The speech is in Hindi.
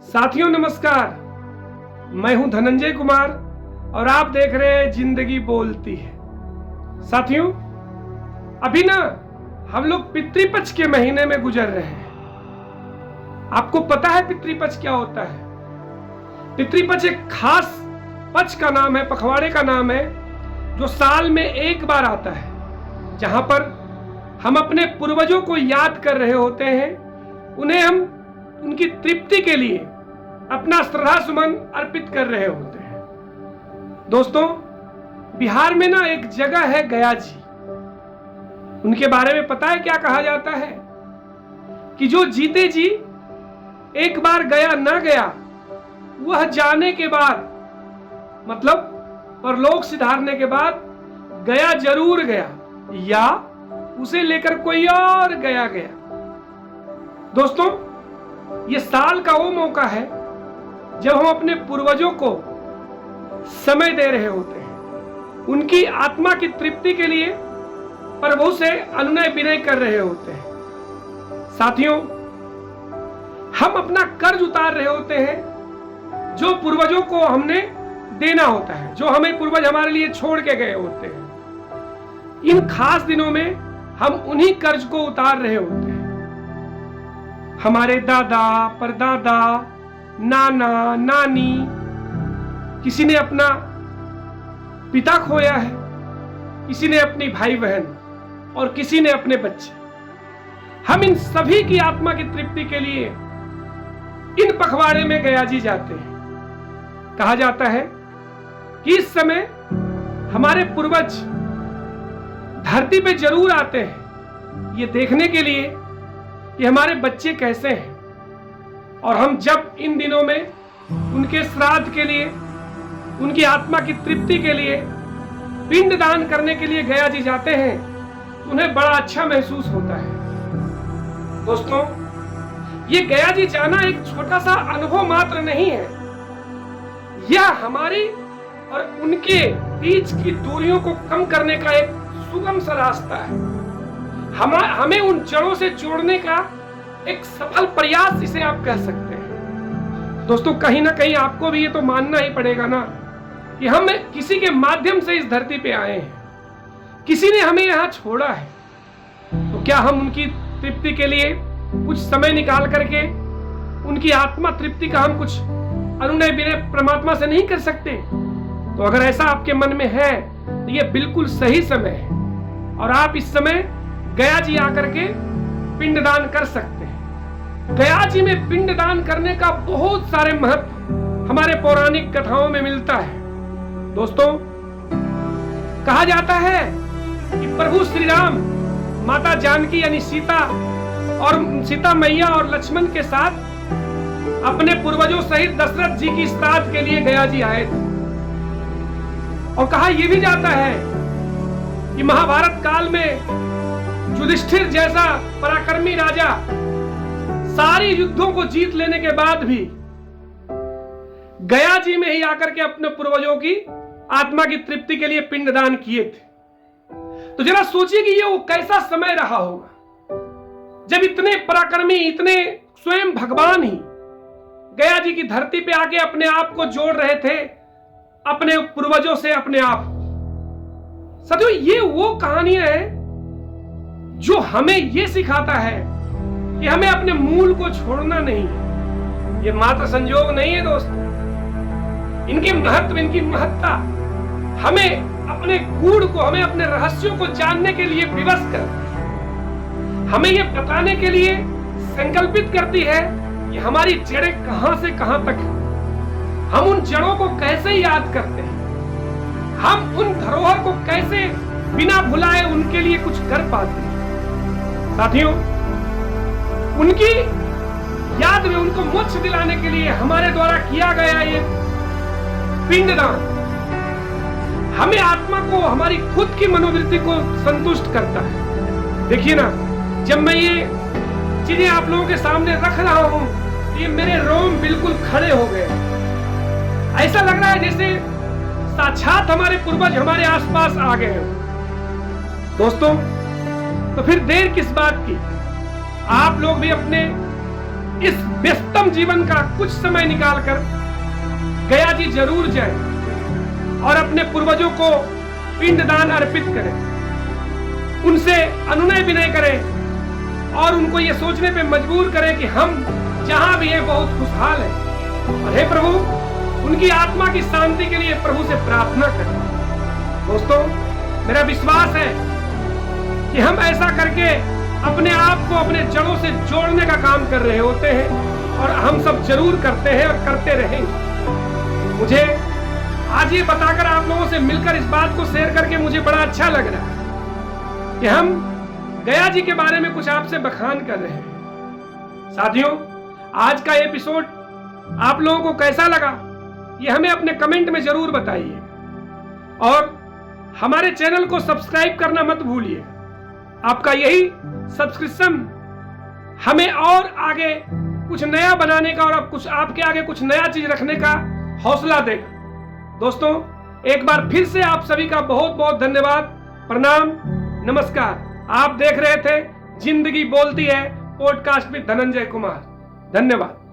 साथियों नमस्कार, मैं हूं धनंजय कुमार और आप देख रहे हैं जिंदगी बोलती है। साथियों, अभी ना हम लोग पितृपक्ष के महीने में गुजर रहे हैं। आपको पता है पितृपक्ष क्या होता है? पितृपक्ष एक खास पक्ष का नाम है, पखवाड़े का नाम है, जो साल में एक बार आता है, जहां पर हम अपने पूर्वजों को याद कर रहे होते हैं। उन्हें हम उनकी तृप्ति के लिए अपना श्रद्धा सुमन अर्पित कर रहे होते हैं। दोस्तों, बिहार में ना एक जगह है गया जी। उनके बारे में पता है क्या कहा जाता है? कि जो जीते जी एक बार गया ना गया, वह जाने के बाद, मतलब परलोक सिधारने के बाद गया जरूर गया, या उसे लेकर कोई और गया गया। दोस्तों, ये साल का वो मौका है जब हम अपने पूर्वजों को समय दे रहे होते हैं, उनकी आत्मा की तृप्ति के लिए प्रभु से अनुनय विनय कर रहे होते हैं। साथियों, हम अपना कर्ज उतार रहे होते हैं जो पूर्वजों को हमने देना होता है, जो हमें पूर्वज हमारे लिए छोड़ के गए होते हैं। इन खास दिनों में हम उन्हीं कर्ज को उतार रहे होते हैं। हमारे दादा परदादा, नाना नानी, किसी ने अपना पिता खोया है, किसी ने अपनी भाई बहन और किसी ने अपने बच्चे। हम इन सभी की आत्मा की तृप्ति के लिए इन पखवाड़े में गया जी जाते हैं। कहा जाता है कि इस समय हमारे पूर्वज धरती पे जरूर आते हैं, ये देखने के लिए कि हमारे बच्चे कैसे हैं। और हम जब इन दिनों में उनके श्राद्ध के लिए, उनकी आत्मा की तृप्ति के लिए पिंड दान करने के लिए गया जी जाते हैं, उन्हें बड़ा अच्छा महसूस होता है। दोस्तों, ये गया जी जाना एक छोटा सा अनुभव मात्र नहीं है, यह हमारी और उनके बीच की दूरियों को कम करने का एक सुगम सा रास्ता है। हमें उन जड़ों से जोड़ने का एक सफल प्रयास इसे आप कह सकते हैं। दोस्तों, कहीं ना कहीं आपको भी ये तो मानना ही पड़ेगा ना कि हम किसी के माध्यम से इस धरती पे आए हैं, किसी ने हमें यहाँ छोड़ा है। तो क्या हम उनकी तृप्ति के लिए कुछ समय निकाल करके उनकी आत्मा तृप्ति का हम कुछ अनुनय विनय परमात्मा से नहीं कर सकते? तो अगर ऐसा आपके मन में है तो ये बिल्कुल सही समय है और आप इस समय गया जी आकर के पिंडदान कर सकते हैं। गया जी में पिंडदान करने का बहुत सारे महत्व हमारे पौराणिक कथाओं में मिलता है। दोस्तों, कहा जाता है कि प्रभु श्री राम माता जानकी यानी सीता मैया और लक्ष्मण के साथ अपने पूर्वजों सहित दशरथ जी की श्राद्ध के लिए गया जी आए थे। और कहा यह भी जाता है कि महाभारत काल में युधिष्ठिर जैसा पराक्रमी राजा सारी युद्धों को जीत लेने के बाद भी गया जी में ही आकर के अपने पूर्वजों की आत्मा की तृप्ति के लिए पिंडदान किए थे। तो जरा सोचिए कि ये वो कैसा समय रहा होगा जब इतने पराक्रमी, इतने स्वयं भगवान ही गया जी की धरती पे आके अपने आप को जोड़ रहे थे अपने पूर्वजों से अपने आप। साथियों, ये वो कहानियां हैं जो हमें ये सिखाता है कि हमें अपने मूल को छोड़ना नहीं है। ये मात्र संजोग नहीं है दोस्तों, इनके महत्व, इनकी महत्ता हमें अपने गूढ़ को, हमें अपने रहस्यों को जानने के लिए विवश करती है। हमें ये बताने के लिए संकल्पित करती है कि हमारी जड़ें कहां से कहां तक है, हम उन जड़ों को कैसे याद करते हैं, हम उन धरोहर को कैसे बिना भुलाए उनके लिए कुछ कर पाते हैं। साथियों, उनकी याद में, उनको मोक्ष दिलाने के लिए हमारे द्वारा किया गया ये पिंडदान हमें आत्मा को, हमारी खुद की मनोवृत्ति को संतुष्ट करता है। देखिए ना, जब मैं ये चीजें आप लोगों के सामने रख रहा हूं, ये मेरे रोम बिल्कुल खड़े हो गए। ऐसा लग रहा है जैसे साक्षात हमारे पूर्वज हमारे आसपास आ गए हैं। दोस्तों, तो फिर देर किस बात की? आप लोग भी अपने इस व्यस्तम जीवन का कुछ समय निकालकर गया जी जरूर जाए और अपने पूर्वजों को पिंडदान अर्पित करें, उनसे अनुनय विनय करें और उनको ये सोचने पे मजबूर करें कि हम जहां भी हैं बहुत खुशहाल हैं। और हे प्रभु, उनकी आत्मा की शांति के लिए प्रभु से प्रार्थना करें। दोस्तों, मेरा विश्वास है कि हम ऐसा करके अपने आप को अपने जड़ों से जोड़ने का काम कर रहे होते हैं और हम सब जरूर करते हैं और करते रहेंगे। मुझे आज ये बताकर आप लोगों से मिलकर इस बात को शेयर करके मुझे बड़ा अच्छा लग रहा है कि हम गया जी के बारे में कुछ आपसे बखान कर रहे हैं। साथियों, आज का एपिसोड आप लोगों को कैसा लगा ये हमें अपने कमेंट में जरूर बताइए और हमारे चैनल को सब्सक्राइब करना मत भूलिए। आपका यही सब्सक्रिप्शन हमें और आगे कुछ नया बनाने का और अब कुछ आपके आगे कुछ नया चीज रखने का हौसला देगा। दोस्तों, एक बार फिर से आप सभी का बहुत बहुत धन्यवाद, प्रणाम, नमस्कार। आप देख रहे थे जिंदगी बोलती है पॉडकास्ट विद धनंजय कुमार। धन्यवाद।